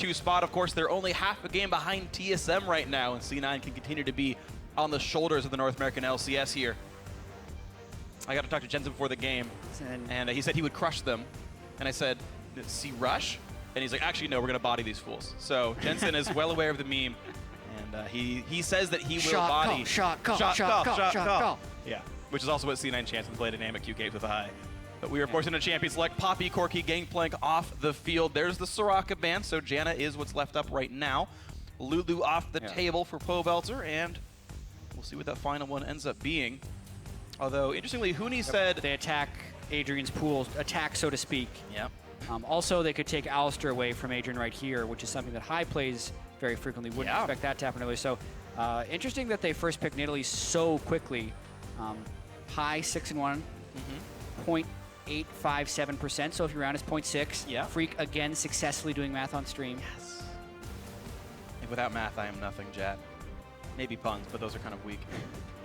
2 spot. Of course, they're only half a game behind TSM right now, and C9 can continue to be on the shoulders of the North American LCS here. I got to talk to Jensen before the game, and he said he would crush them. And I said, see Rush? And he's like, actually, no, we're going to body these fools. So Jensen is well aware of the meme, and he says that he will body. Shot call. Yeah, which is also what C9 chants and play dynamic Q games with a high. But we are forcing a champion select. Poppy, Corki, Gangplank off the field. There's the Soraka ban, so Janna is what's left up right now. Lulu off the table for Pobelter, and we'll see what that final one ends up being. Although, interestingly, Huni said... They attack Adrian's pool, attack, so to speak. Yep. Also, they could take Alistair away from Adrian right here, which is something that High plays very frequently. Wouldn't expect that to happen early. So, interesting that they first picked Nidalee so quickly. High 6-1, 0.857%. So if you're around, it's 0.6. Yeah. Phreak again successfully doing math on stream. Yes. And without math, I am nothing, Jatt. Maybe puns, but those are kind of weak.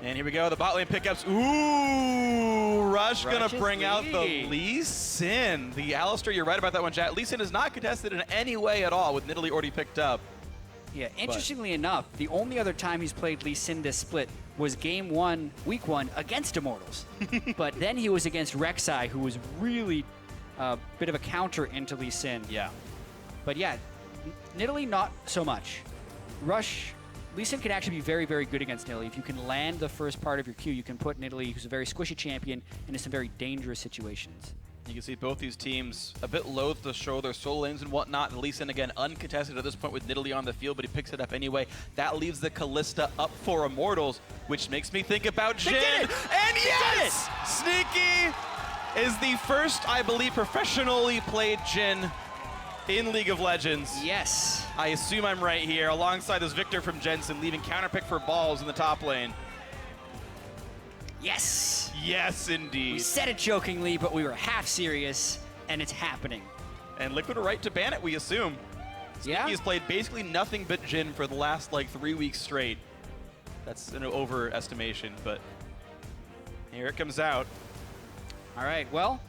And here we go, the bot lane pickups. Ooh, Rush gonna bring out the Lee Sin. The Alistair, you're right about that one, Jatt. Lee Sin is not contested in any way at all with Nidalee already picked up. Yeah, interestingly enough, the only other time he's played Lee Sin this split was game 1, week 1 against Immortals. But then he was against Rek'Sai, who was really a bit of a counter into Lee Sin. Yeah. But yeah, Nidalee not so much. Rush, Lee Sin can actually be very, very good against Nidalee. If you can land the first part of your Q, you can put Nidalee, who's a very squishy champion, into some very dangerous situations. You can see both these teams a bit loath to show their solo lanes and whatnot. And Lee Sin, again, uncontested at this point with Nidalee on the field, but he picks it up anyway. That leaves the Kalista up for Immortals, which makes me think about Jhin. And yes! Sneaky is the first, I believe, professionally played Jhin in League of Legends. Yes. I assume I'm right here, alongside this Viktor from Jensen, leaving counterpick for balls in the top lane. Yes. Yes, indeed. We said it jokingly, but we were half serious, and it's happening. And Liquid are right to ban it, we assume. Yeah. He's played basically nothing but Jhin for the last, like, 3 weeks straight. That's an overestimation, but here it comes out. All right, well,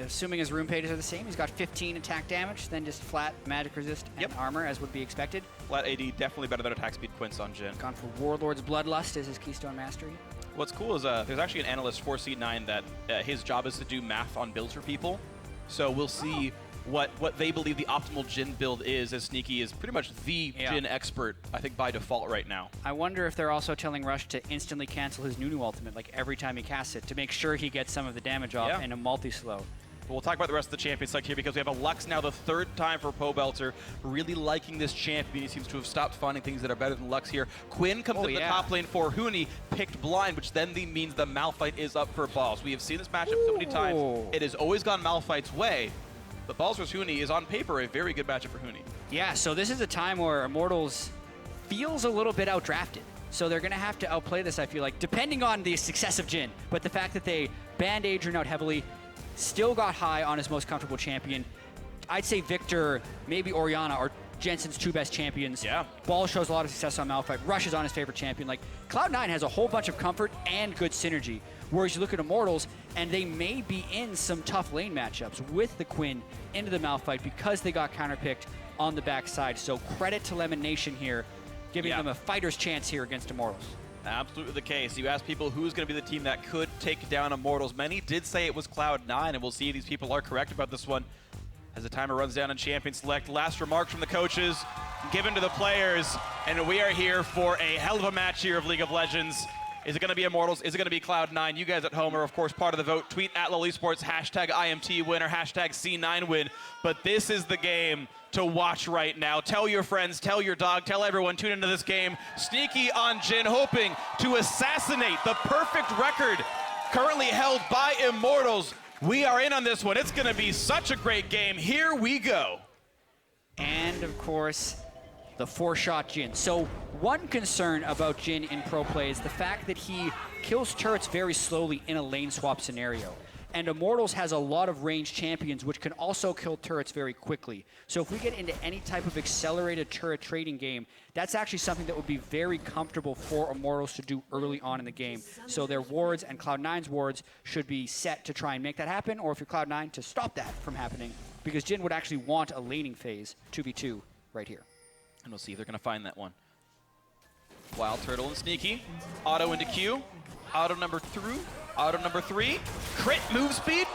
assuming his room pages are the same, he's got 15 attack damage, then just flat magic resist and armor, as would be expected. Flat AD, definitely better than attack speed Quince on Jhin. Gone for Warlord's Bloodlust as his Keystone Mastery. What's cool is there's actually an analyst for C9 that his job is to do math on builds for people. So we'll see what they believe the optimal Jhin build is, as Sneaky is pretty much the Jhin expert, I think, by default right now. I wonder if they're also telling Rush to instantly cancel his Nunu ultimate, like every time he casts it, to make sure he gets some of the damage off in a multi-slow. We'll talk about the rest of the champion select here because we have a Lux now, the 3rd time for Pobelter. Really liking this champion. He seems to have stopped finding things that are better than Lux here. Quinn comes in the top lane for Huni, picked blind, which then means the Malphite is up for balls. We have seen this matchup so many times. It has always gone Malphite's way. But balls vs. Huni is on paper a very good matchup for Huni. Yeah, so this is a time where Immortals feels a little bit outdrafted. So they're going to have to outplay this, I feel like, depending on the success of Jhin. But the fact that they banned Adrian out heavily, still got high on his most comfortable champion. I'd say Viktor, maybe Orianna are Jensen's 2 best champions. Yeah. Ball shows a lot of success on Malphite. Rush is on his favorite champion. Like, Cloud9 has a whole bunch of comfort and good synergy. Whereas you look at Immortals, and they may be in some tough lane matchups with the Quinn into the Malphite because they got counterpicked on the backside. So credit to Lemon Nation here, giving them a fighter's chance here against Immortals. Absolutely the case. You ask people who's going to be the team that could take down Immortals. Many did say it was Cloud9, and we'll see if these people are correct about this one as the timer runs down in Champion Select. Last remarks from the coaches given to the players, and we are here for a hell of a match here of League of Legends. Is it going to be Immortals? Is it going to be Cloud9? You guys at home are, of course, part of the vote. Tweet at LOL Esports, hashtag IMT win or hashtag C9 win. But this is the game to watch right now. Tell your friends, tell your dog, tell everyone, tune into this game. Sneaky on Jhin, hoping to assassinate the perfect record currently held by Immortals. We are in on this one. It's going to be such a great game. Here we go. And, of course, the 4-shot Jhin. So one concern about Jhin in pro play is the fact that he kills turrets very slowly in a lane swap scenario. And Immortals has a lot of ranged champions which can also kill turrets very quickly. So if we get into any type of accelerated turret trading game, that's actually something that would be very comfortable for Immortals to do early on in the game. So their wards and Cloud9's wards should be set to try and make that happen, or if you're Cloud9, to stop that from happening, because Jhin would actually want a laning phase 2v2 right here. And we'll see if they're going to find that one. WildTurtle and Sneaky. Auto into Q. Auto number 3. Crit move speed.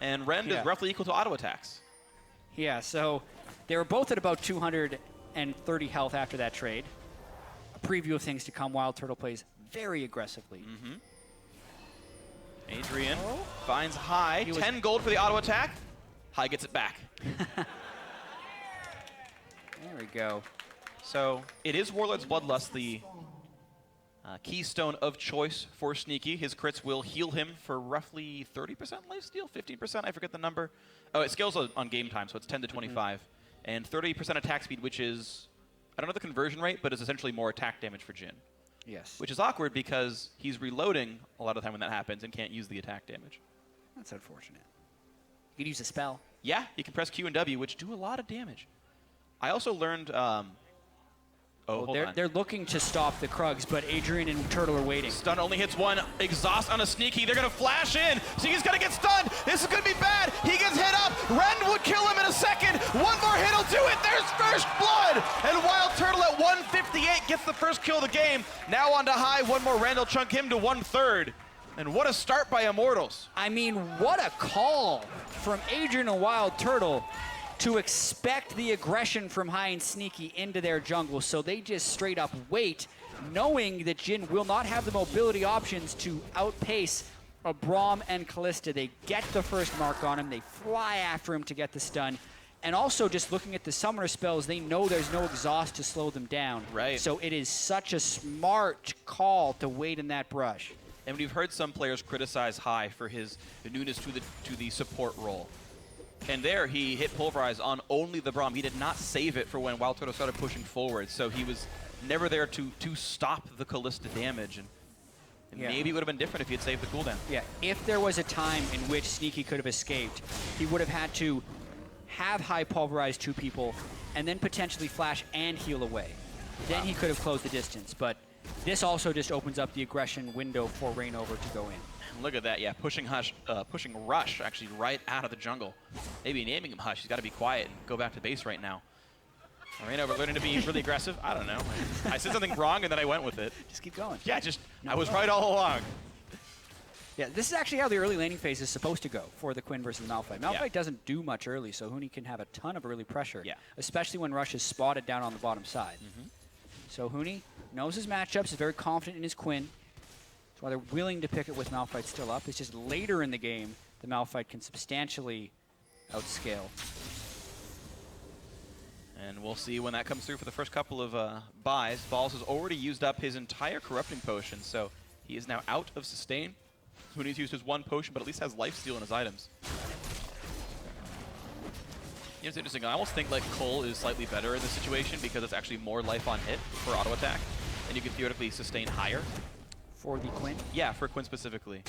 And Rend is roughly equal to auto attacks. Yeah, so they were both at about 230 health after that trade. A preview of things to come. WildTurtle plays very aggressively. Adrian finds High. 10 gold for the auto attack. High gets it back. There we go. So it is Warlord's Bloodlust, the keystone of choice for Sneaky. His crits will heal him for roughly 30% lifesteal, 15%, I forget the number. Oh, it scales on game time, so it's 10 to 25. And 30% attack speed, which is, I don't know the conversion rate, but is essentially more attack damage for Jhin. Yes. Which is awkward because he's reloading a lot of the time when that happens and can't use the attack damage. That's unfortunate. You could use a spell. Yeah, you can press Q and W, which do a lot of damage. I also learned... they're looking to stop the Krugs, but Adrian and Turtle are waiting. Stun only hits one. Exhaust on a Sneaky. They're going to flash in. Sneaky's going to get stunned. This is going to be bad. He gets hit up. Ren would kill him in a second. One more hit will do it. There's first blood. And WildTurtle at 158 gets the first kill of the game. Now on to High. One more Ren will chunk him to 1/3. And what a start by Immortals. I mean, what a call from Adrian and WildTurtle to expect the aggression from High and Sneaky into their jungle. So they just straight up wait, knowing that Jhin will not have the mobility options to outpace a Braum and Kalista. They get the first mark on him. They fly after him to get the stun. And also just looking at the summoner spells, they know there's no exhaust to slow them down. Right. So it is such a smart call to wait in that brush. And we've heard some players criticize High for his newness to the support role. And there, he hit Pulverize on only the Braum. He did not save it for when WildTurtle started pushing forward. So he was never there to stop the Kalista damage. And maybe it would have been different if he had saved the cooldown. Yeah, if there was a time in which Sneaky could have escaped, he would have had to have High Pulverize 2 people and then potentially flash and heal away. Then he could have closed the distance. But this also just opens up the aggression window for ReignOver to go in. Look at that, yeah, pushing Rush actually right out of the jungle. Maybe naming him Hush. He's got to be quiet and go back to base right now. ReignOver learning to be really aggressive. I don't know. I said something wrong and then I went with it. Just keep going. Yeah, I was right all along. Yeah, this is actually how the early laning phase is supposed to go for the Quinn versus Malphite. Malphite doesn't do much early, so Huni can have a ton of early pressure, especially when Rush is spotted down on the bottom side. So Huni knows his matchups, is very confident in his Quinn. That's why they're willing to pick it with Malphite still up. It's just later in the game the Malphite can substantially outscale. And we'll see when that comes through for the first couple of buys. Balls has already used up his entire Corrupting Potion, so he is now out of sustain. Huni's used his 1 potion, but at least has lifesteal in his items. You know, it's interesting. I almost think like Cole is slightly better in this situation because it's actually more life on hit for auto attack, and you can theoretically sustain higher. For the Quinn? Yeah, for Quinn specifically.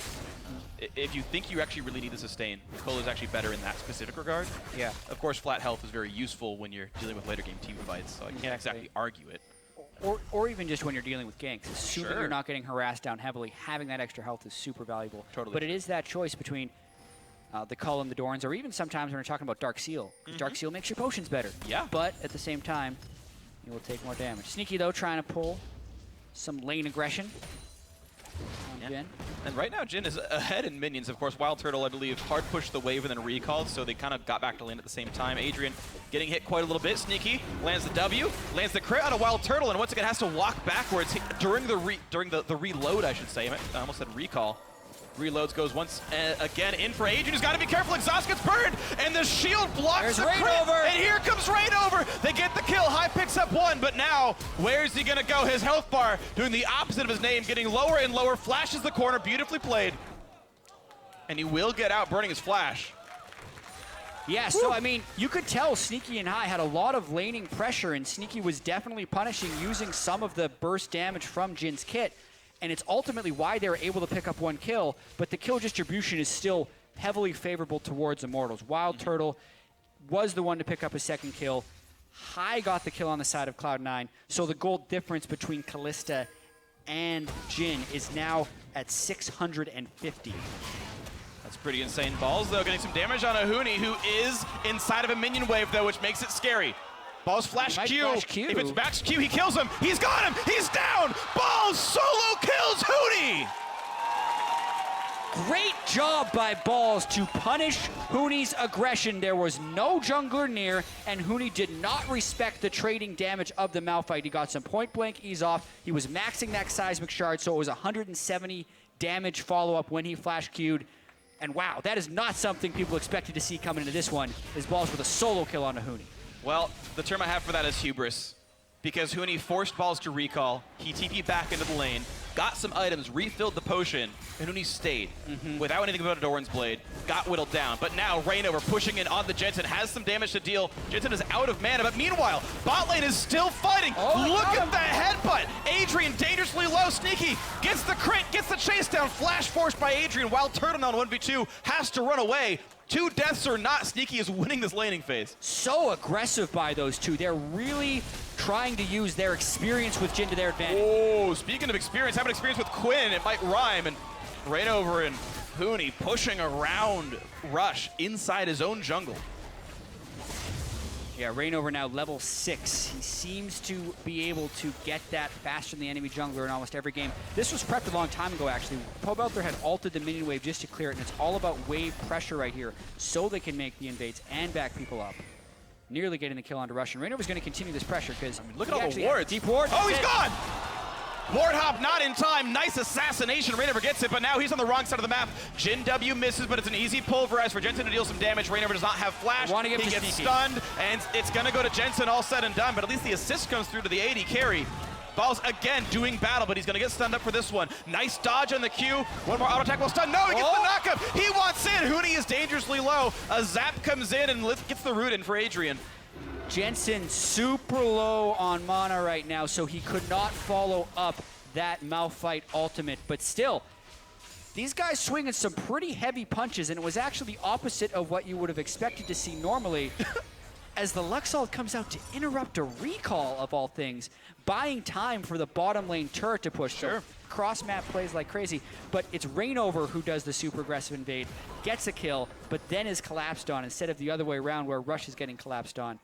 If you think you actually really need to sustain, Cole is actually better in that specific regard. Yeah. Of course, flat health is very useful when you're dealing with later game team fights, so I can't exactly argue it. Or even just when you're dealing with ganks. Assuming you're not getting harassed down heavily, having that extra health is super valuable. Totally. But it is that choice between the Cull and the Dorns, or even sometimes when we're talking about Dark Seal. Dark Seal makes your potions better. Yeah. But at the same time, you will take more damage. Sneaky, though, trying to pull some lane aggression on Jhin. And right now, Jhin is ahead in minions. Of course, WildTurtle, I believe, hard pushed the wave and then recalled, so they kind of got back to lane at the same time. Adrian getting hit quite a little bit. Sneaky lands the W, lands the crit on a WildTurtle, and once again has to walk backwards during the reload, I should say. I almost said recall. Reloads goes once again in for Adrian, who's got to be careful. Exhaust gets burned, and the shield blocks the crit. ReignOver. And here comes ReignOver. They get the kill. High picks up 1, but now where's he gonna go? His health bar doing the opposite of his name, getting lower and lower. Flashes the corner, beautifully played, and he will get out, burning his flash. Yeah, so I mean, you could tell Sneaky and High had a lot of laning pressure, and Sneaky was definitely punishing using some of the burst damage from Jin's kit. And it's ultimately why they were able to pick up 1 kill, but the kill distribution is still heavily favorable towards Immortals. WildTurtle was the one to pick up a 2nd kill. High got the kill on the side of Cloud9, so the gold difference between Kalista and Jhin is now at 650. That's pretty insane. Balls, though, getting some damage on a Huni, who is inside of a minion wave, though, which makes it scary. Balls flash Might Q. flash Q. If it's max Q, he kills him. He's got him. He's down. Balls solo kills Huni. Great job by Balls to punish Huni's aggression. There was no jungler near, and Huni did not respect the trading damage of the Malphite. He got some point-blank ease off. He was maxing that seismic shard, so it was 170 damage follow-up when he flash Q'd. And wow, that is not something people expected to see coming into this one, is Balls with a solo kill on a Huni. Well, the term I have for that is hubris, because Huni forced Balls to recall. He TP'd back into the lane, got some items, refilled the potion, and Huni stayed without anything but a Doran's Blade, got whittled down. But now ReignOver pushing in on the Jensen, has some damage to deal. Jensen is out of mana, but meanwhile, bot lane is still fighting. Look at the headbutt. Adrian dangerously low, sneaky, gets the crit, gets the chase down, flash forced by Adrian. WildTurtle on 1v2 has to run away. 2 deaths or not, Sneaky is winning this laning phase. So aggressive by those two. They're really trying to use their experience with Jhin to their advantage. Oh, speaking of experience, have an experience with Quinn. It might rhyme. And ReignOver and Huni pushing around Rush inside his own jungle. Yeah, ReignOver now level 6. He seems to be able to get that faster than the enemy jungler in almost every game. This was prepped a long time ago, actually. Pobelter had ulted the minion wave just to clear it, and it's all about wave pressure right here, so they can make the invades and back people up. Nearly getting the kill onto Rush, and ReignOver's going to continue this pressure, because look at all the wards. Deep ward. Oh, he's gone! Ward hop not in time. Nice assassination. ReignOver gets it, but now he's on the wrong side of the map. Jhin W misses, but it's an easy pulverize for Jensen to deal some damage. ReignOver does not have flash. He gets stunned, and it's going to go to Jensen all said and done, but at least the assist comes through to the AD carry. Balls again doing battle, but he's going to get stunned up for this one. Nice dodge on the Q. One more auto attack will stun. No, he gets the knockup. He wants in. Huni is dangerously low. A zap comes in and gets the root in for Adrian. Jensen super low on mana right now, so he could not follow up that Malphite ultimate, but still, these guys swinging some pretty heavy punches, and it was actually the opposite of what you would have expected to see normally, as the Luxalt comes out to interrupt a recall of all things, buying time for the bottom lane turret to push. Sure. So cross-map plays like crazy, but it's ReignOver who does the super aggressive invade, gets a kill, but then is collapsed on instead of the other way around where Rush is getting collapsed on.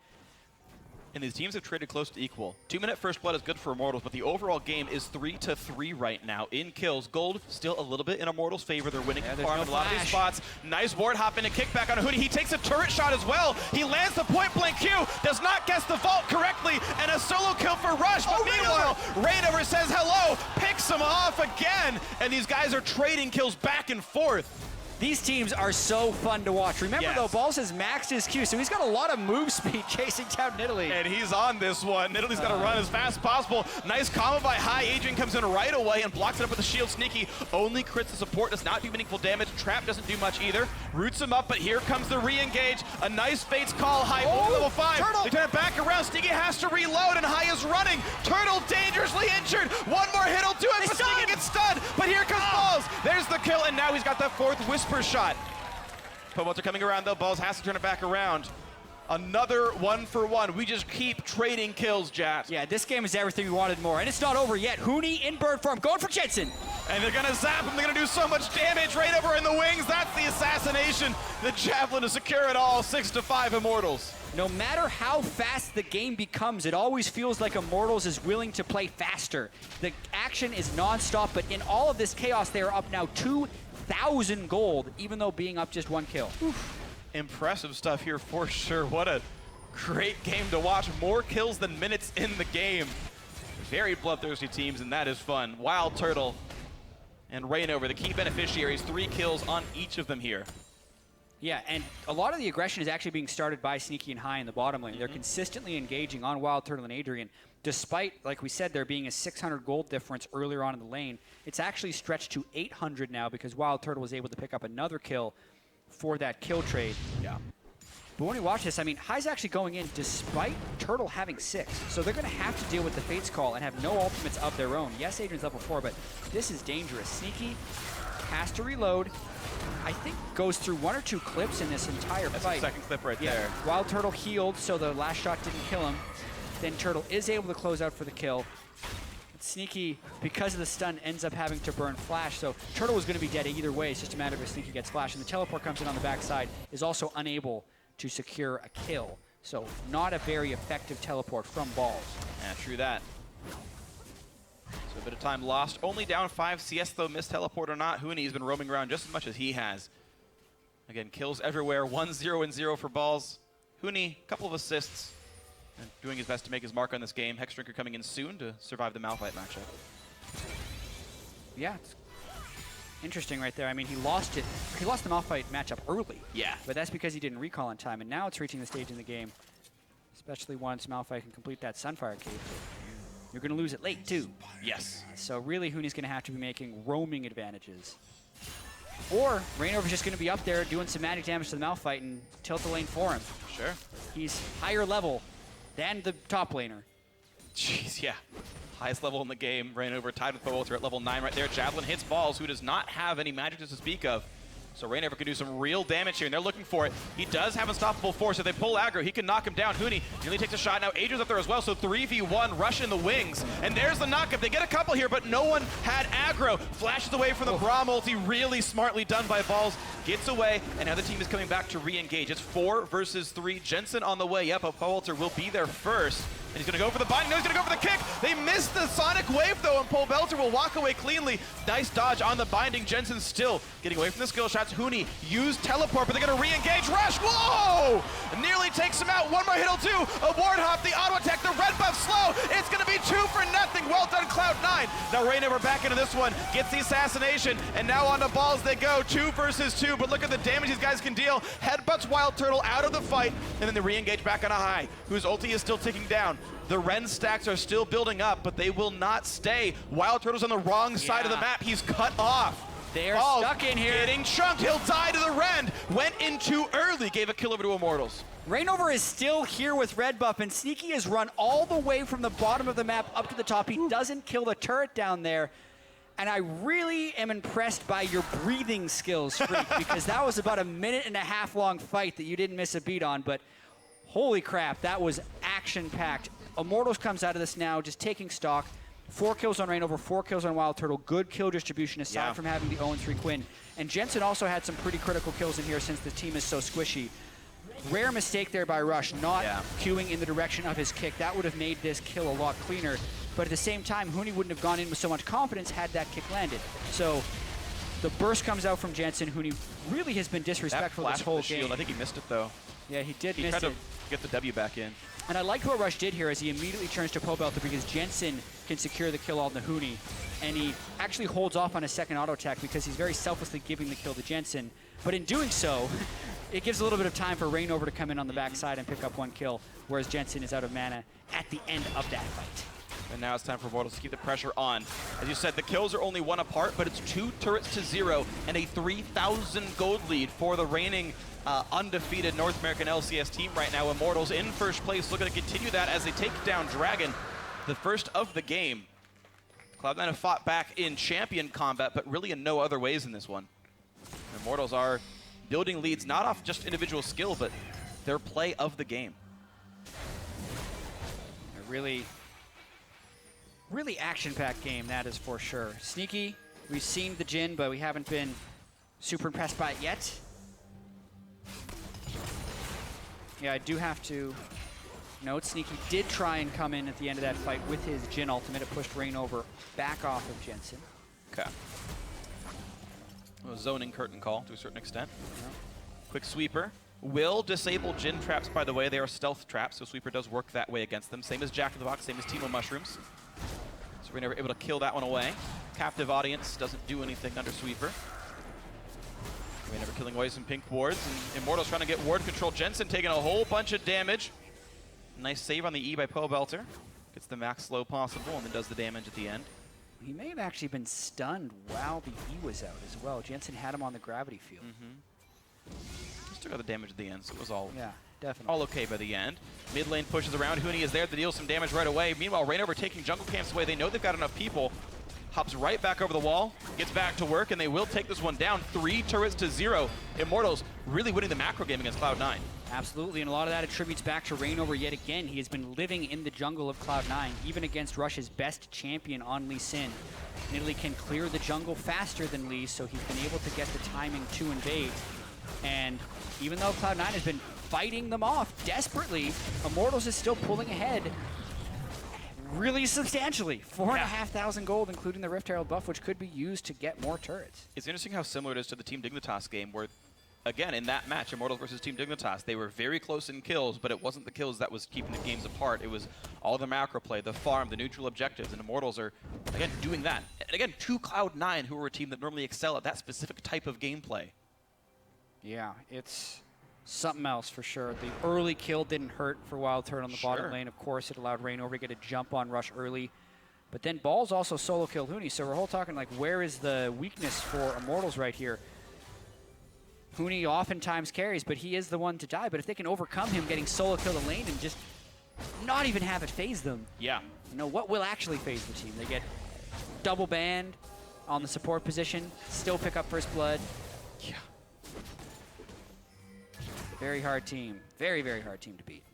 And these teams have traded close to equal. 2-minute first blood is good for Immortals, but the overall game is 3-3 right now in kills. Gold still a little bit in Immortals' favor. They're winning farm in a lot of these spots. Nice ward hop and a kickback on Huni. He takes a turret shot as well. He lands the point blank Q, does not guess the vault correctly, and a solo kill for Rush. But meanwhile, ReignOver says hello, picks him off again, and these guys are trading kills back and forth. These teams are so fun to watch. Remember, though, Balls has maxed his Q, so he's got a lot of move speed chasing down Nidalee. And he's on this one. Nidalee's got to run as fast as possible. Nice combo by High. Adrian comes in right away and blocks it up with the shield. Sneaky only crits the support, does not do meaningful damage. Trap doesn't do much either. Roots him up, but here comes the re-engage. A nice Fates call. High over level 5. Turtle. They turn it back around. Sneaky has to reload, and High is running. Turtle dangerously injured. One more hit will do it, but Sneaky gets stunned. But here comes Balls. There's the kill, and now he's got that 4th Whisper shot. Pobelter coming around though. Balls has to turn it back around. Another 1-for-1. We just keep trading kills, Jatt. Yeah, this game is everything we wanted more, and it's not over yet. Huni in bird form, going for Jensen. And they're gonna zap him. They're gonna do so much damage. ReignOver in the wings. That's the assassination. The javelin to secure it all. 6-5 Immortals. No matter how fast the game becomes, it always feels like Immortals is willing to play faster. The action is non-stop, but in all of this chaos, they are up now 2,000 gold, even though being up just 1 kill. Oof. Impressive stuff here for sure. What a great game to watch. More kills than minutes in the game. Very bloodthirsty teams, and that is fun. WildTurtle and ReignOver, the key beneficiaries, 3 kills on each of them here. Yeah, and a lot of the aggression is actually being started by Sneaky and High in the bottom lane. They're consistently engaging on WildTurtle and Adrian, despite, like we said, there being a 600 gold difference earlier on in the lane. It's actually stretched to 800 now because WildTurtle was able to pick up another kill for that kill trade. Yeah. But when you watch this, I mean, High's actually going in despite Turtle having 6. So they're going to have to deal with the Fates call and have no ultimates of their own. Yes, Adrian's level 4, but this is dangerous. Sneaky has to reload. I think goes through 1 or 2 clips in this entire fight. That's the 2nd clip right there. WildTurtle healed, so the last shot didn't kill him. Then Turtle is able to close out for the kill. Sneaky, because of the stun, ends up having to burn Flash, so Turtle was going to be dead either way. It's just a matter of if Sneaky gets Flash, and the teleport comes in on the backside, is also unable to secure a kill So not a very effective teleport from Balls. Yeah, true that. So a bit of time lost. Only down 5 CS though, missed teleport or not. Huni's been roaming around just as much as he has. Again, kills everywhere. 1-0-0 for Balls. Huni, couple of assists. And doing his best to make his mark on this game. Hexdrinker coming in soon to survive the Malphite matchup. Yeah, it's interesting right there. I mean, he lost it. He lost the Malphite matchup early. Yeah. But that's because he didn't recall in time, and now it's reaching the stage in the game, especially once Malphite can complete that Sunfire cave. You're going to lose it late, too. Yes. So really, Huni's going to have to be making roaming advantages. Or ReignOver's just going to be up there doing some magic damage to the Malphite and tilt the lane for him. Sure. He's higher level than the top laner. Jeez, yeah. Highest level in the game. ReignOver tied with Pobelter at level 9 right there. Javelin hits Balls, who does not have any magic to speak of. So ReignOver can do some real damage here, and they're looking for it. He does have unstoppable force. If they pull aggro, he can knock him down. Huni nearly takes a shot. Now Adrian's up there as well, so 3v1, rush in the wings. And there's the knockup. They get a couple here, but no one had aggro. Flashes away from the Braum ulti. Really smartly done by Balls. Gets away, and now the team is coming back to re-engage. It's 4 versus 3. Jensen on the way up. Pobelter will be there first. And he's going to go for the bind. No, he's going to go for the kick. They missed the Sonic Wave, though, and Pobelter will walk away cleanly. Nice dodge on the binding. Jensen still getting away from the skill shots. Huni used teleport, but they're going to re-engage. Rush! Whoa! Nearly takes him out. One more hit will do. A ward hop, the auto attack, the red buff slow. It's going to be 2-0. Well done, Cloud9. Now ReignOver back into this one. Gets the assassination, and now on the Balls they go. 2 versus 2, but look at the damage these guys can deal. Headbutts WildTurtle out of the fight, and then they re-engage back on a high, whose ulti is still ticking down. The Ren stacks are still building up, but they will not stay. WildTurtle's on the wrong side of the map. He's cut off. They're stuck in here. Getting chunked. He'll die to the Ren. Went in too early. Gave a kill over to Immortals. ReignOver is still here with red buff, and Sneaky has run all the way from the bottom of the map up to the top. He doesn't kill the turret down there. And I really am impressed by your breathing skills, Phreak, because that was about a 1.5-minute long fight that you didn't miss a beat on, but holy crap, that was action-packed. Immortals comes out of this now, just taking stock. 4 kills on ReignOver, 4 kills on WildTurtle. Good kill distribution aside from having the 0-3 Quinn. And Jensen also had some pretty critical kills in here since the team is so squishy. Rare mistake there by Rush, not queuing in the direction of his kick. That would have made this kill a lot cleaner. But at the same time, Huni wouldn't have gone in with so much confidence had that kick landed. So the burst comes out from Jensen. Huni really has been disrespectful this whole game. I think he missed it, though. Yeah, he did miss it. He tried to get the W back in. And I liked what Rush did here as he immediately turns to Pobelter because Jensen can secure the kill on the Huni. And he actually holds off on a second auto attack because he's very selflessly giving the kill to Jensen. But in doing so, it gives a little bit of time for ReignOver to come in on the backside and pick up 1 kill, whereas Jensen is out of mana at the end of that fight. And now it's time for Immortals to keep the pressure on. As you said, the kills are only 1 apart, but it's 2 turrets to 0 and a 3,000 gold lead for the reigning undefeated North American LCS team right now. Immortals in first place, looking to continue that as they take down Dragon, the first of the game. Cloud9 have fought back in champion combat, but really in no other ways in this one. Immortals are building leads not off just individual skill, but their play of the game. A really action-packed game, that is for sure. Sneaky, we've seen the Jhin, but we haven't been super impressed by it yet. Yeah, I do have to note, Sneaky did try and come in at the end of that fight with his Jhin ultimate. It pushed ReignOver back off of Jensen. Okay. A zoning curtain call to a certain extent. Yeah. Quick sweeper. Will disable Jhin traps, by the way. They are stealth traps, so sweeper does work that way against them. Same as Jack in the Box, same as Timo Mushrooms. So we're never able to kill that one away. Captive audience doesn't do anything under sweeper. We're never killing away some pink wards, and Immortals trying to get ward control. Jensen taking a whole bunch of damage. Nice save on the E by Pobelter. Gets the max slow possible, and then does the damage at the end. He may have actually been stunned while the E was out as well. Jensen had him on the gravity field. Still got the damage at the end, so it was all definitely all okay by the end. Mid lane pushes around. Huni is there to deal some damage right away. Meanwhile, ReignOver taking jungle camps away. They know they've got enough people. Hops right back over the wall, gets back to work, and they will take this one down. 3 turrets to 0. Immortals really winning the macro game against Cloud9. Absolutely, and a lot of that attributes back to ReignOver yet again. He has been living in the jungle of Cloud9, even against Rush's best champion on Lee Sin. Nidalee can clear the jungle faster than Lee, so he's been able to get the timing to invade. And even though Cloud9 has been fighting them off desperately. Immortals is still pulling ahead really substantially. 4,500 gold, including the Rift Herald buff, which could be used to get more turrets. It's interesting how similar it is to the Team Dignitas game where, again, in that match, Immortals versus Team Dignitas, they were very close in kills, but it wasn't the kills that was keeping the games apart. It was all the macro play, the farm, the neutral objectives, and Immortals are, again, doing that. And again, to Cloud9, who are a team that normally excel at that specific type of gameplay. Yeah, it's something else for sure. The early kill didn't hurt for WildTurtle on the bottom lane. Of course, it allowed ReignOver to get a jump on Rush early. But then Balls also solo killed Huni, so we're all talking like, where is the weakness for Immortals right here? Huni oftentimes carries, but he is the one to die. But if they can overcome him getting solo kill the lane and just not even have it phase them, yeah, you know, what will actually phase the team? They get double banned on the support position, still pick up first blood. Yeah. Very hard team. Very, very hard team to beat.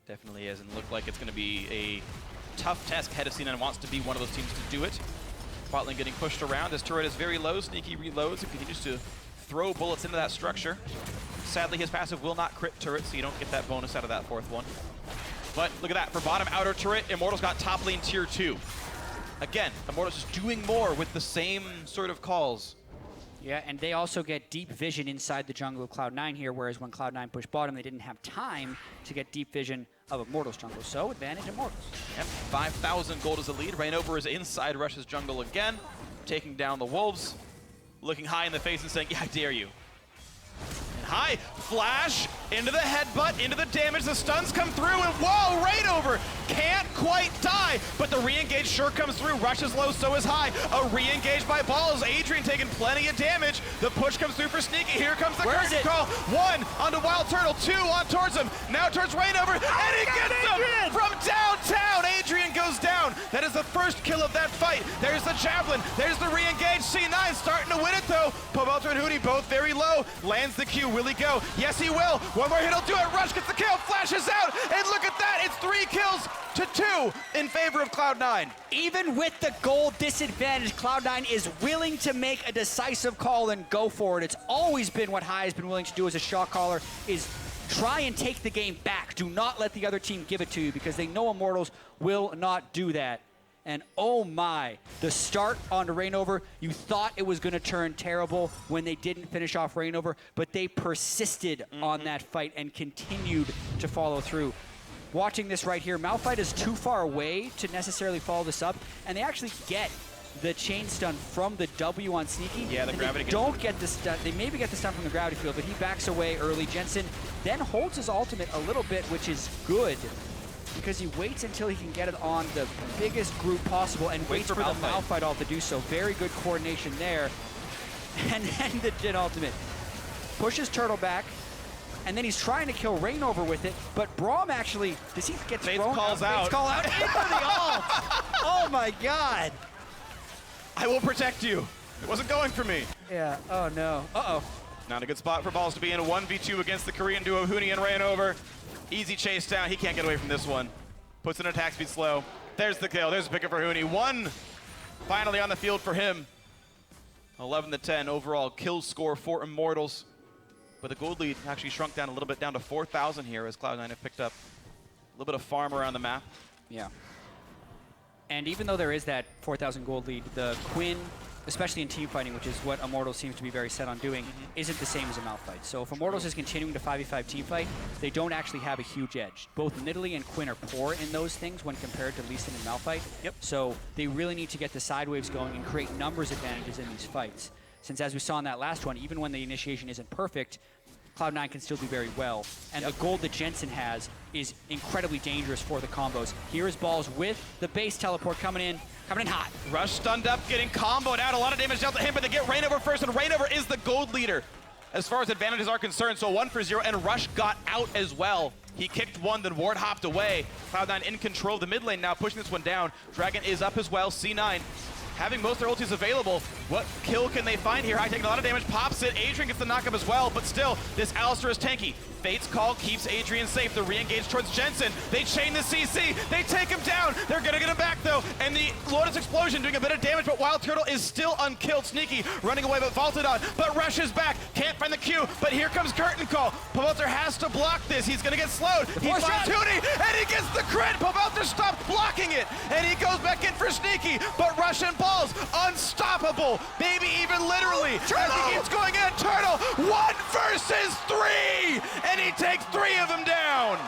Definitely is, and look like it's going to be a tough test. Head of C9 wants to be one of those teams to do it. Bot lane getting pushed around. His turret is very low. Sneaky reloads and continues to throw bullets into that structure. Sadly, his passive will not crit turret, so you don't get that bonus out of that fourth one. But look at that. For bottom outer turret, Immortals got top lane tier 2. Again, Immortals is doing more with the same sort of calls. Yeah, and they also get deep vision inside the jungle of Cloud9 here, whereas when Cloud9 pushed bottom, they didn't have time to get deep vision of Immortals jungle. So advantage Immortals. Yep, 5,000 gold is a lead. ReignOver is inside Rush's jungle again, taking down the Wolves, looking high in the face and saying, yeah, I dare you. And high flash into the headbutt, into the damage. The stuns come through, and whoa, ReignOver can't quite die, but the re-engage sure comes through. Rush is low, so is high. A re-engage by Balls. Adrian taking plenty of damage. The push comes through for Sneaky. Here comes the curtain call. 1 onto WildTurtle, 2 on towards him. Now towards ReignOver, and he gets him from downtown. Adrian goes down. That is the first kill of that fight. There's the javelin. There's the re-engage. C9 starting to win it though. Pobelter and Huni both very low. Lands the Q. Will he go? Yes, he will. One more hit will do it. Rush gets the kill, flashes out, and look at that. It's 3 kills to 2 in favor of Cloud9. Even with the goal disadvantage, Cloud9 is willing to make a decisive call and go for it. It's always been what High has been willing to do as a shot caller, is try and take the game back. Do not let the other team give it to you, because they know Immortals will not do that. And oh my, the start onto ReignOver, you thought it was going to turn terrible when they didn't finish off ReignOver, but they persisted on that fight and continued to follow through. Watching this right here, Malphite is too far away to necessarily follow this up, and they actually get the chain stun from the W on Sneaky. Yeah, the gravity. They don't get the stun. They maybe get the stun from the gravity field, but he backs away early. Jensen then holds his ultimate a little bit, which is good, because he waits until he can get it on the biggest group possible and waits for the Malphite ult to do so. Very good coordination there. And then the Jhin ultimate pushes Turtle back, and then he's trying to kill ReignOver with it, but Braum actually, does he get thrown? Calls out. Fates call out into the ult. Oh my god. I will protect you. It wasn't going for me. Yeah, oh no. Uh-oh. Not a good spot for Balls to be in. A 1v2 against the Korean duo Huni and ReignOver. Easy chase down. He can't get away from this one. Puts in attack speed slow. There's the kill. There's a picker for Huni. 1 finally on the field for him. 11-10 overall kill score for Immortals. But the gold lead actually shrunk down a little bit, down to 4,000 here, as Cloud9 have picked up a little bit of farm around the map. Yeah. And even though there is that 4,000 gold lead, the Quinn, especially in team fighting, which is what Immortals seems to be very set on doing, isn't the same as a Malphite. So if Immortals is continuing to 5v5 team fight, they don't actually have a huge edge. Both Nidalee and Quinn are poor in those things when compared to Lee Sin and Malphite. Yep. So they really need to get the side waves going and create numbers advantages in these fights. Since as we saw in that last one, even when the initiation isn't perfect, Cloud9 can still do very well. And the gold that Jensen has is incredibly dangerous for the combos. Here is Balls with the base teleport coming in hot. Rush stunned up, getting comboed out. A lot of damage dealt to him, but they get ReignOver first, and ReignOver is the gold leader as far as advantages are concerned. So 1 for 0, and Rush got out as well. He kicked one, then ward hopped away. Cloud9 in control of the mid lane now, pushing this one down. Dragon is up as well. C9 having most of their ultis available. What kill can they find here? High taking a lot of damage, pops it. Adrian gets the knockup as well, but still, this Alistar is tanky. Fate's call keeps Adrian safe. The re-engage towards Jensen. They chain the CC. They take him down. They're gonna get him back though. And the Lotus Explosion doing a bit of damage, but WildTurtle is still unkilled. Sneaky running away, but vaulted on. But rushes back. Can't find the Q, but here comes Curtain Call. Pobelter has to block this. He's gonna get slowed. He finds Huni, and he gets the crit. Pobelter stopped blocking it, and he goes back in for Sneaky. But Russian balls, unstoppable. Maybe even literally. As he keeps going in, Turtle, 1 versus 3, and he takes 3 of them down.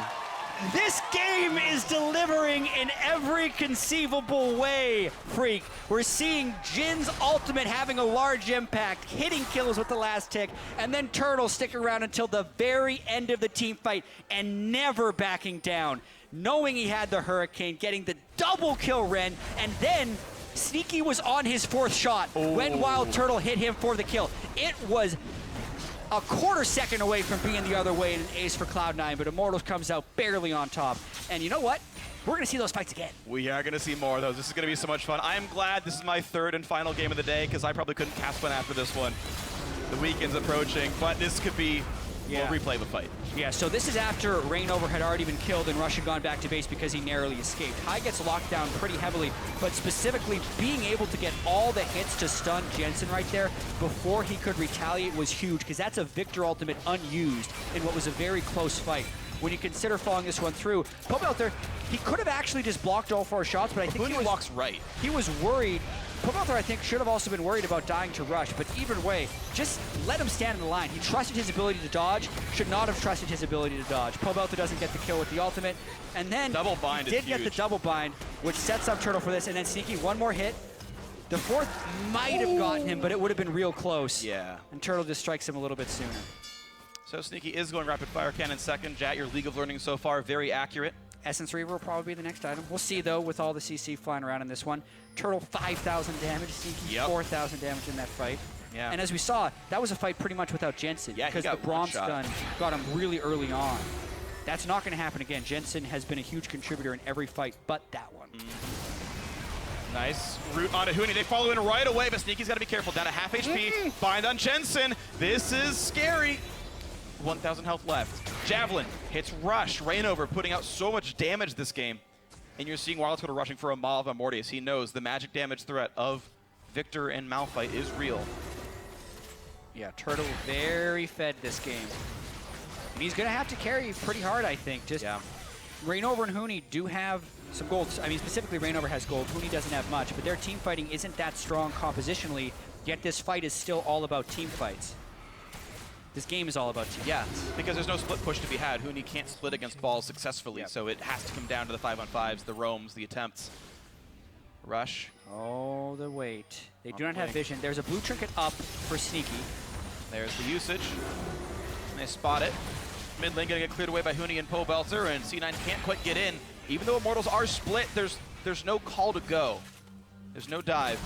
This game is delivering in every conceivable way, Phreak. We're seeing Jhin's ultimate having a large impact, hitting kills with the last tick, and then Turtle sticking around until the very end of the team fight and never backing down, knowing he had the Hurricane, getting the double kill Ren, and then Sneaky was on his 4th shot when WildTurtle hit him for the kill. It was a quarter second away from being the other way and an ace for Cloud9, but Immortals comes out barely on top. And you know what? We're going to see those fights again. We are going to see more of those. This is going to be so much fun. I am glad this is my 3rd and final game of the day because I probably couldn't cast one after this one. The weekend's approaching, but this could be we'll replay the fight. Yeah, so this is after ReignOver had already been killed and Rush had gone back to base because he narrowly escaped. High gets locked down pretty heavily, but specifically being able to get all the hits to stun Jensen right there before he could retaliate was huge because that's a Viktor ultimate unused in what was a very close fight. When you consider following this one through, Pobelter, he could have actually just blocked all 4 shots, but I think Huni walks right. He was worried. Pobelter, I think, should have also been worried about dying to Rush, but either way, just let him stand in the line. He trusted his ability to dodge, should not have trusted his ability to dodge. Pobelter doesn't get the kill with the ultimate, and then double bind he did get the double bind, which sets up Turtle for this, and then Sneaky, 1 more hit. The 4th might have gotten him, but it would have been real close. Yeah. And Turtle just strikes him a little bit sooner. So Sneaky is going rapid fire cannon second. Jatt, your League of Learning so far, very accurate. Essence Reaver will probably be the next item. We'll see, though, with all the CC flying around in this one. Turtle, 5,000 damage. Sneaky, 4,000 damage in that fight. Yeah. And as we saw, that was a fight pretty much without Jensen. Yeah, because the Braum stun got him really early on. That's not going to happen again. Jensen has been a huge contributor in every fight but that one. Nice root onto Huni. They follow in right away, but Sneaky's got to be careful. Down to half HP. Bind on Jensen. This is scary. 1,000 health left. Javelin hits Rush. ReignOver putting out so much damage this game. And you're seeing WildTurtle rushing for a Maw of Immortals. He knows the magic damage threat of Viktor and Malphite is real. Yeah, Turtle very fed this game. And he's going to have to carry pretty hard, I think. Just ReignOver and Huni do have some gold. I mean, specifically ReignOver has gold. Huni doesn't have much, but their team fighting isn't that strong compositionally, yet this fight is still all about team fights. This game is all about team fights. Because there's no split push to be had. Huni can't split against balls successfully, so it has to come down to the 5-on-5s, the roams, the attempts. Rush. Oh, the wait. They do not have vision. There's a blue trinket up for Sneaky. There's the usage. They spot it. Mid lane gonna get cleared away by Huni and Pobelter, and C9 can't quite get in. Even though Immortals are split, there's no call to go. There's no dive.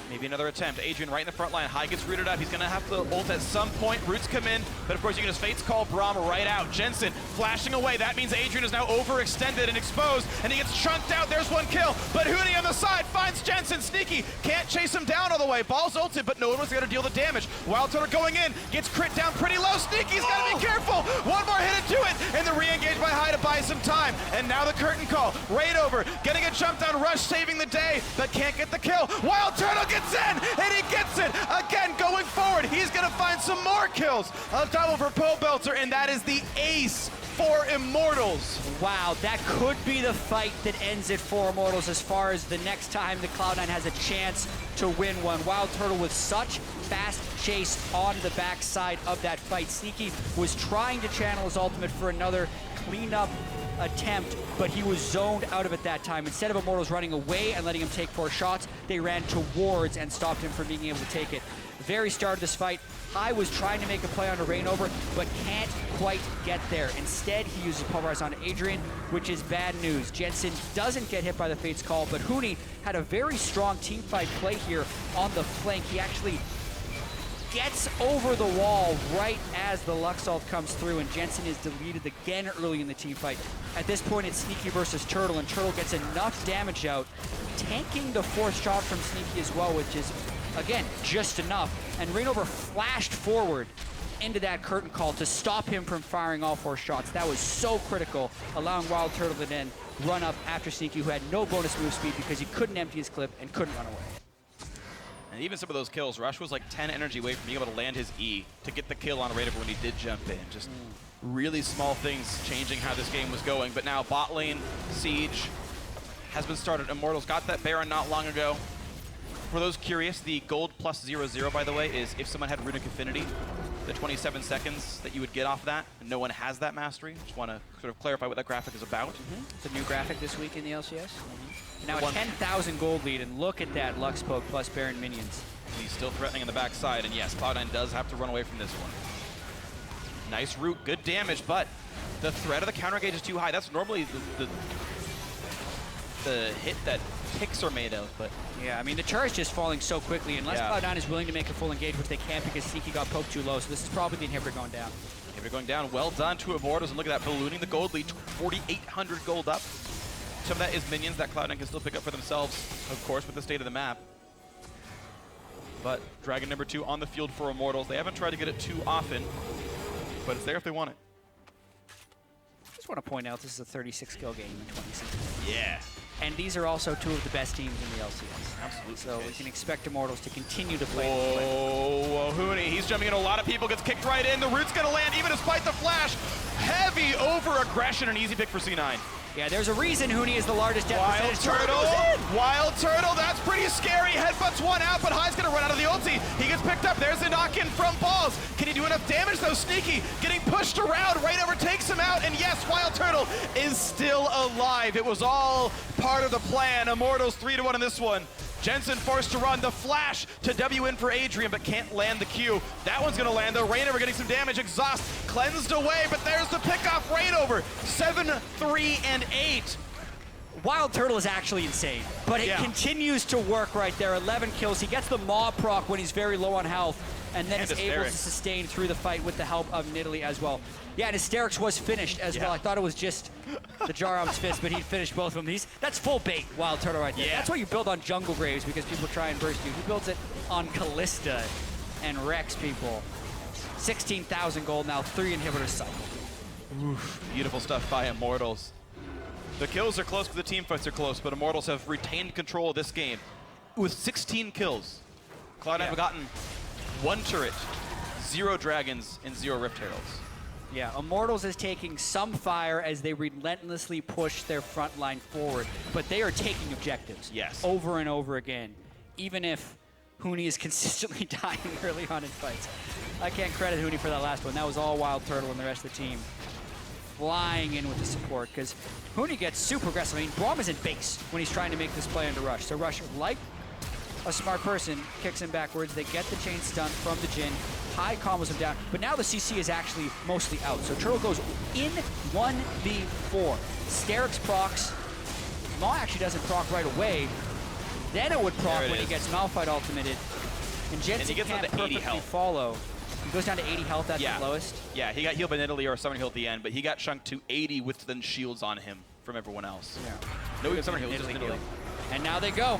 Maybe another attempt. Adrian right in the front line. High gets rooted up. He's going to have to ult at some point. Roots come in, but of course you can just Fate's call Braum right out. Jensen flashing away. That means Adrian is now overextended and exposed, and he gets chunked out. There's 1 kill, but Huni on the side finds Jensen. Sneaky can't chase him down all the way. Ball's ulted, but no one was going to deal the damage. WildTurtle going in, gets crit down pretty low. Sneaky's got to be careful. 1 more hit into it, and the re-engage by High to buy some time. And now the curtain call. ReignOver getting a jump down Rush, saving the day, but can't get the kill. WildTurtle gets in, and he gets it again going forward. He's going to find some more kills. A double for Pobelter, and that is the ace for Immortals. Wow, that could be the fight that ends it for Immortals as far as the next time the Cloud9 has a chance to win one. WildTurtle with such fast chase on the backside of that fight. Sneaky was trying to channel his ultimate for another cleanup attempt, but he was zoned out of it that time. Instead of Immortals running away and letting him take 4 shots, they ran towards and stopped him from being able to take it. Very start of this fight, High was trying to make a play on a ReignOver, but can't quite get there. Instead, he uses Pulverize on Adrian, which is bad news. Jensen doesn't get hit by the Fate's Call, but Huni had a very strong teamfight play here on the flank. He actually gets over the wall right as the Luxalt comes through, and Jensen is deleted again early in the team fight. At this point, it's Sneaky versus Turtle, and Turtle gets enough damage out, tanking the 4th shot from Sneaky as well, which is, again, just enough. And ReignOver flashed forward into that curtain call to stop him from firing all 4 shots. That was so critical, allowing WildTurtle to then run up after Sneaky, who had no bonus move speed because he couldn't empty his clip and couldn't run away. And even some of those kills, Rush was like 10 energy away from being able to land his E to get the kill on ReignOver when he did jump in. Just really small things changing how this game was going. But now bot lane, Siege has been started. Immortals got that Baron not long ago. For those curious, the gold plus 0-0, by the way, is if someone had Runic Affinity, the 27 seconds that you would get off that. No one has that mastery. Just want to sort of clarify what that graphic is about. It's a new graphic this week in the LCS. Now a 10,000 gold lead, and look at that Lux Poke plus Baron minions. He's still threatening on the backside, and yes, Cloud9 does have to run away from this one. Nice root, good damage, but the threat of the counter engage is too high. That's normally the hit that picks are made of, but... Yeah, I mean, the turret's just falling so quickly. Unless Cloud9 is willing to make a full engage, which they can't because Sneaky got poked too low, so this is probably the inhibitor going down. Inhibitor going down, well done to Immortals, and look at that, ballooning the gold lead, 4,800 gold up. Some of that is minions that Cloud9 can still pick up for themselves, of course, with the state of the map. But Dragon number 2 on the field for Immortals. They haven't tried to get it too often, but it's there if they want it. I just want to point out this is a 36-kill game in 2016. Yeah. And these are also 2 of the best teams in the LCS. Absolutely. So we can expect Immortals to continue to play. Whoa, Huni, he's jumping in a lot of people, gets kicked right in. The root's gonna land even despite the flash. Heavy over-aggression, an easy pick for C9. Yeah, there's a reason Huni is the largest death percentage. WildTurtle, that's pretty scary. Headbutts one out, but High's gonna run out of the ulti. He gets picked up, there's the knock-in from Balls. Can he do enough damage though? Sneaky getting pushed around, ReignOver takes him out, and yes, WildTurtle is still alive. It was all part of the plan. Immortals 3-1 in this one. Jensen forced to run the flash to W in for Adrian, but can't land the Q. That one's gonna land though. ReignOver getting some damage. Exhaust cleansed away, but there's the pick off. ReignOver 7-3-8. WildTurtle is actually insane, but it continues to work right there. 11 kills. He gets the Maw proc when he's very low on health, and then is able to sustain through the fight with the help of Nidalee as well. Yeah, and Hysterics was finished as well. I thought it was just the Jarom's fist, but he finished both of them. That's full bait, WildTurtle right there. That's what you build on Jungle Graves, because people try and burst you. He builds it on Kalista and wrecks people. 16,000 gold now, 3 inhibitors cycle. Oof, beautiful stuff by Immortals. The kills are close, but the team fights are close, but Immortals have retained control of this game with 16 kills. Cloud9 have gotten 1 turret, 0 dragons, and 0 Rift Heralds. Yeah, Immortals is taking some fire as they relentlessly push their front line forward, but they are taking objectives over and over again, even if Huni is consistently dying early on in fights. I can't credit Huni for that last one. That was all WildTurtle and the rest of the team flying in with the support, because Huni gets super aggressive. I mean, Braum is in base when he's trying to make this play into Rush. So Rush, like a smart person, kicks him backwards. They get the chain stun from the Jhin. High combos him down, but now the CC is actually mostly out. So Turtle goes in 1v4. Sterix procs. Maw actually doesn't proc right away. Then it would proc when he gets Malphite ultimated. And Jensen can't perfectly follow. He goes down to 80 health at the lowest. Yeah, he got healed by Nidalee or Summoner Heal at the end, but he got chunked to 80 with then shields on him from everyone else. Yeah. No Summoner Heal, just Nidalee. And now they go.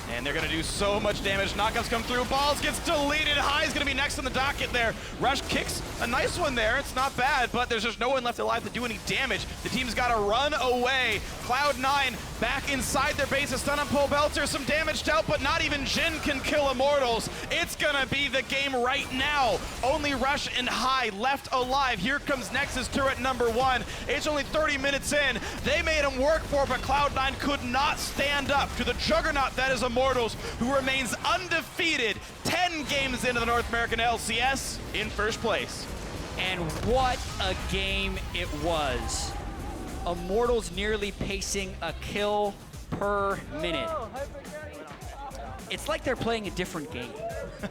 And they're going to do so much damage. Knockups come through. Balls gets deleted. High's going to be next on the docket there. Rush kicks a nice one there. It's not bad, but there's just no one left alive to do any damage. The team's got to run away. Cloud9 back inside their base. A stun on Pobelter. Some damage dealt, but not even Jhin can kill Immortals. It's going to be the game right now. Only Rush and High left alive. Here comes Nexus turret number 1. It's only 30 minutes in. They made him work for it, but Cloud9 could not stand up to the juggernaut that is Immortals, who remains undefeated 10 games into the North American LCS in first place. And what a game it was. Immortals nearly pacing a kill per minute. It's like they're playing a different game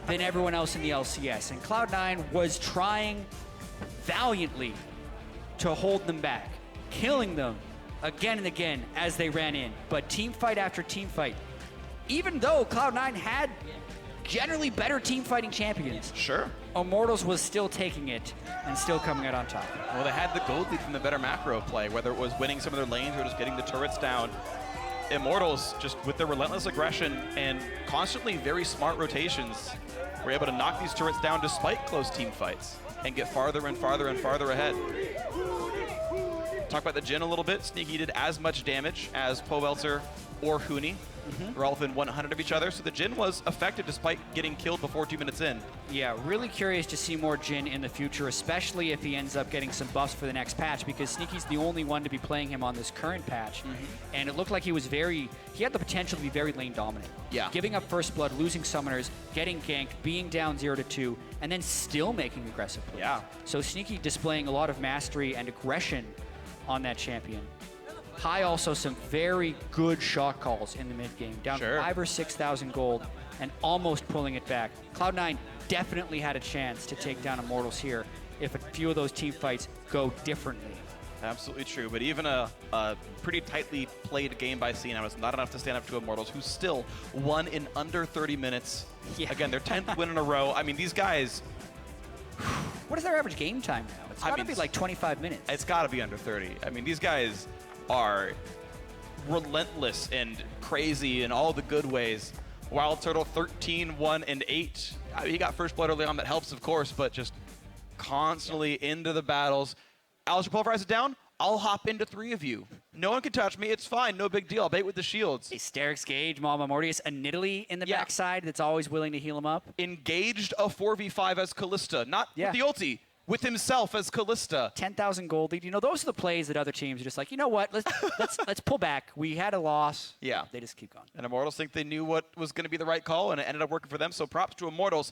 than everyone else in the LCS, and Cloud9 was trying valiantly to hold them back, killing them again and again as they ran in. But team fight after team fight, even though Cloud9 had generally better team fighting champions, Immortals was still taking it and still coming out on top. Well, they had the gold lead from the better macro play, whether it was winning some of their lanes or just getting the turrets down. Immortals, just with their relentless aggression and constantly very smart rotations, were able to knock these turrets down despite close team fights and get farther and farther and farther ahead. Talk about the Jhin a little bit. Sneaky did as much damage as Pobelter or Huni. They're all within 100 of each other, so the Jhin was effective despite getting killed before 2 minutes in. Yeah, really curious to see more Jhin in the future, especially if he ends up getting some buffs for the next patch, because Sneaky's the only one to be playing him on this current patch. And it looked like he had the potential to be very lane dominant. Yeah. Giving up first blood, losing summoners, getting ganked, being down 0-2, and then still making aggressive plays. Yeah. So Sneaky displaying a lot of mastery and aggression on that champion. High also some very good shot calls in the mid game, down 5,000 or 6,000 gold and almost pulling it back. Cloud9 definitely had a chance to take down Immortals here if a few of those team fights go differently. Absolutely true, but even a pretty tightly played game by Cena was not enough to stand up to Immortals, who still won in under 30 minutes. Yeah. Again, their 10th win in a row. I mean, these guys... What is their average game time now? It's got to be like 25 minutes. It's got to be under 30. I mean, these guys are relentless and crazy in all the good ways. WildTurtle 13, 1, and 8. I mean, he got first blood early on, that helps, of course, but just constantly into the battles. Alistair pulverizes it down. I'll hop into 3 of you. No one can touch me. It's fine. No big deal. I'll bait with the shields. Sterix, Gage, Mama Mortius, a Nidalee in the backside that's always willing to heal him up. Engaged a 4v5 as Kalista. Not with the ulti, with himself as Kalista. 10,000 gold lead. You know, those are the plays that other teams are just like, you know what? Let's pull back. We had a loss. Yeah. They just keep going. And Immortals think they knew what was going to be the right call, and it ended up working for them. So props to Immortals.